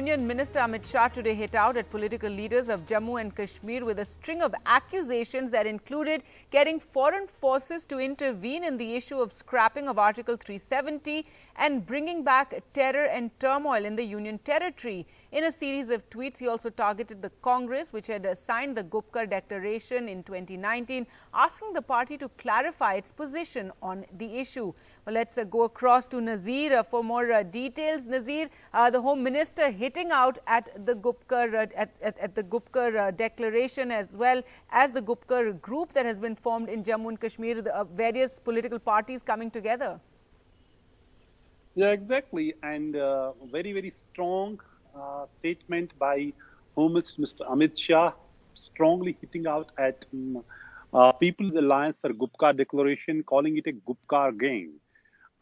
Union Minister Amit Shah today hit out at political leaders of Jammu and Kashmir with a string of accusations that included getting foreign forces to intervene in the issue of scrapping of Article 370 and bringing back terror and turmoil in the Union territory. In a series of tweets, he also targeted the Congress, which had signed the Gupkar Declaration in 2019, asking the party to clarify its position on the issue. Well, let's go across to Nazir for more details. Nazir, the Home Minister hitting out at the Gupkar Declaration as well as the Gupkar group that has been formed in Jammu and Kashmir, the various political parties coming together. Yeah, exactly, and very, very strong statement by Home Minister Mr. Amit Shah, strongly hitting out at People's Alliance for Gupkar Declaration, calling it a Gupkar gang.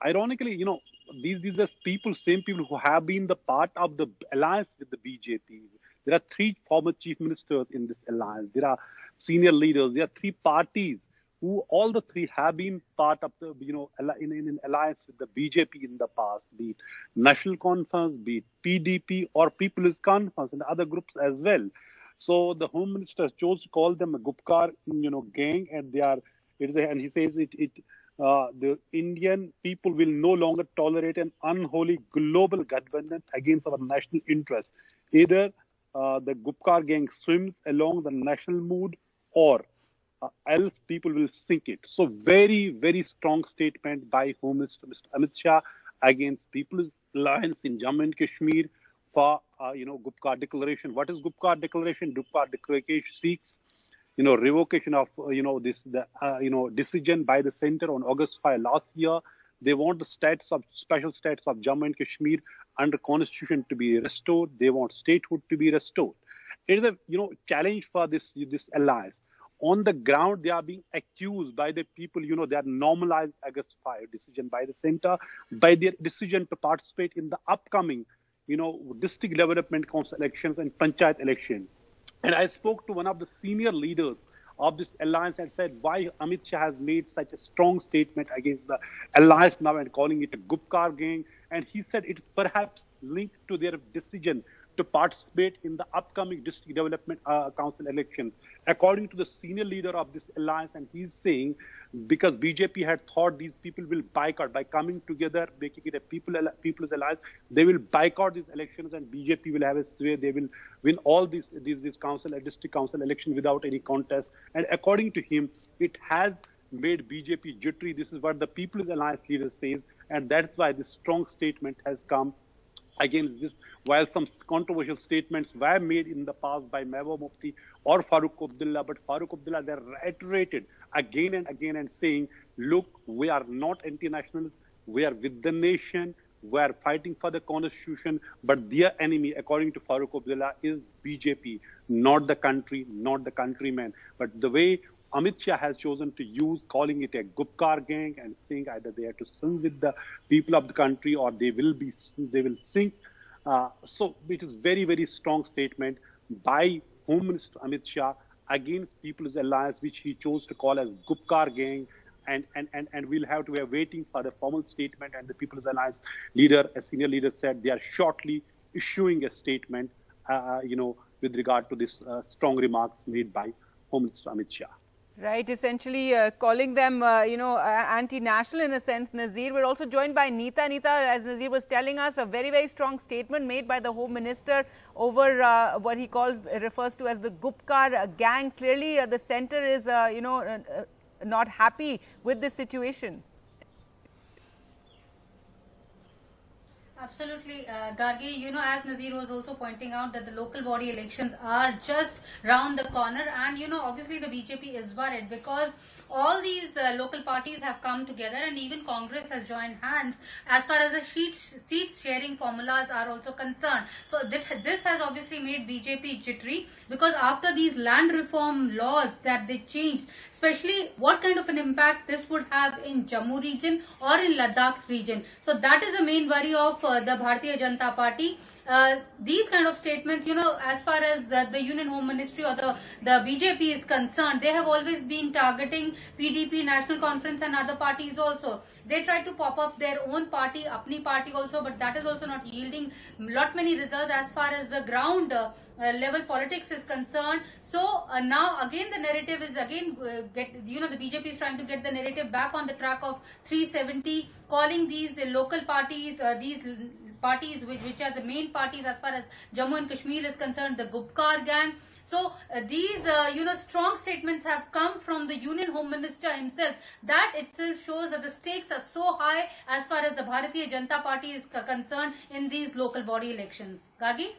Ironically, you know, these are people, same people who have been the part of the alliance with the BJP. There are three former chief ministers in this alliance. There are senior leaders. There are three parties who all the three have been part of the, you know, in alliance with the BJP in the past, be it National Conference, be it PDP or People's Conference and other groups as well. So the Home Minister chose to call them a Gupkar, you know, gang, and they are. And he says the Indian people will no longer tolerate an unholy global governance against our national interests. Either the Gupkar gang swims along the national mood, or else people will sink it. So very, very strong statement by Home Minister Mr. Amit Shah against People's Alliance in Jammu and Kashmir for, you know, Gupkar Declaration. What is Gupkar Declaration? Gupkar Declaration seeks, you know, revocation of, you know, decision by the center on August 5 last year. They want the special status of Jammu and Kashmir under Constitution to be restored. They want statehood to be restored. It is a, you know, challenge for this alliance. On the ground, they are being accused by the people, you know, they are normalized August 5 decision by the center, by their decision to participate in the upcoming, you know, district development council elections and panchayat election. And I spoke to one of the senior leaders of this alliance and said why Amit Shah has made such a strong statement against the alliance now and calling it a Gupkar gang. And he said it perhaps linked to their decision to participate in the upcoming district development council elections. According to the senior leader of this alliance, and he's saying because BJP had thought these people will boycott by coming together, making it a people's alliance, they will boycott these elections and BJP will have a sway. They will win all these district council election without any contest. And according to him, it has made BJP jittery. This is what the People's Alliance leader says, and that's why this strong statement has come against this. While some controversial statements were made in the past by Mehbooba Mufti or Farooq Abdullah, but Farooq Abdullah, they reiterated again and again and saying, look, we are not anti-nationalists, we are with the nation, we are fighting for the constitution, but their enemy, according to Farooq Abdullah, is BJP, not the country, not the countrymen. But the way Amit Shah has chosen to use, calling it a Gupkar gang and saying either they have to swim with the people of the country or they will sink. So it is very, very strong statement by Home Minister Amit Shah against People's Alliance, which he chose to call as Gupkar gang. And we'll have to be waiting for the formal statement. And the People's Alliance leader, a senior leader, said they are shortly issuing a statement, you know, with regard to this strong remarks made by Home Minister Amit Shah. Right, essentially calling them, you know, anti-national in a sense. Nazir, we're also joined by Neeta. Neeta, as Nazir was telling us, a very, very strong statement made by the Home Minister over what he refers to as the Gupkar gang. Clearly, the centre is, you know, not happy with this situation. Absolutely, Gargi. You know, as Nazir was also pointing out that the local body elections are just round the corner, and you know, obviously the BJP is worried because all these local parties have come together, and even Congress has joined hands as far as the seats sharing formulas are also concerned. So this has obviously made BJP jittery because after these land reform laws that they changed, especially what kind of an impact this would have in Jammu region or in Ladakh region. So that is the main worry of the Bharatiya Janata Party. these kind of statements, as far as the Union Home Ministry or the BJP is concerned, they have always been targeting PDP, National Conference and other parties also. They try to pop up their own party, Apni party also, but that is also not yielding lot many results as far as the ground level politics is concerned. So now again the narrative is again the BJP is trying to get the narrative back on the track of 370, calling these local parties, these parties which are the main parties as far as Jammu and Kashmir is concerned, the Gupkar gang. So these strong statements have come from the Union Home Minister himself. That itself shows that the stakes are so high as far as the Bharatiya Janata Party is concerned in these local body elections. Gargi?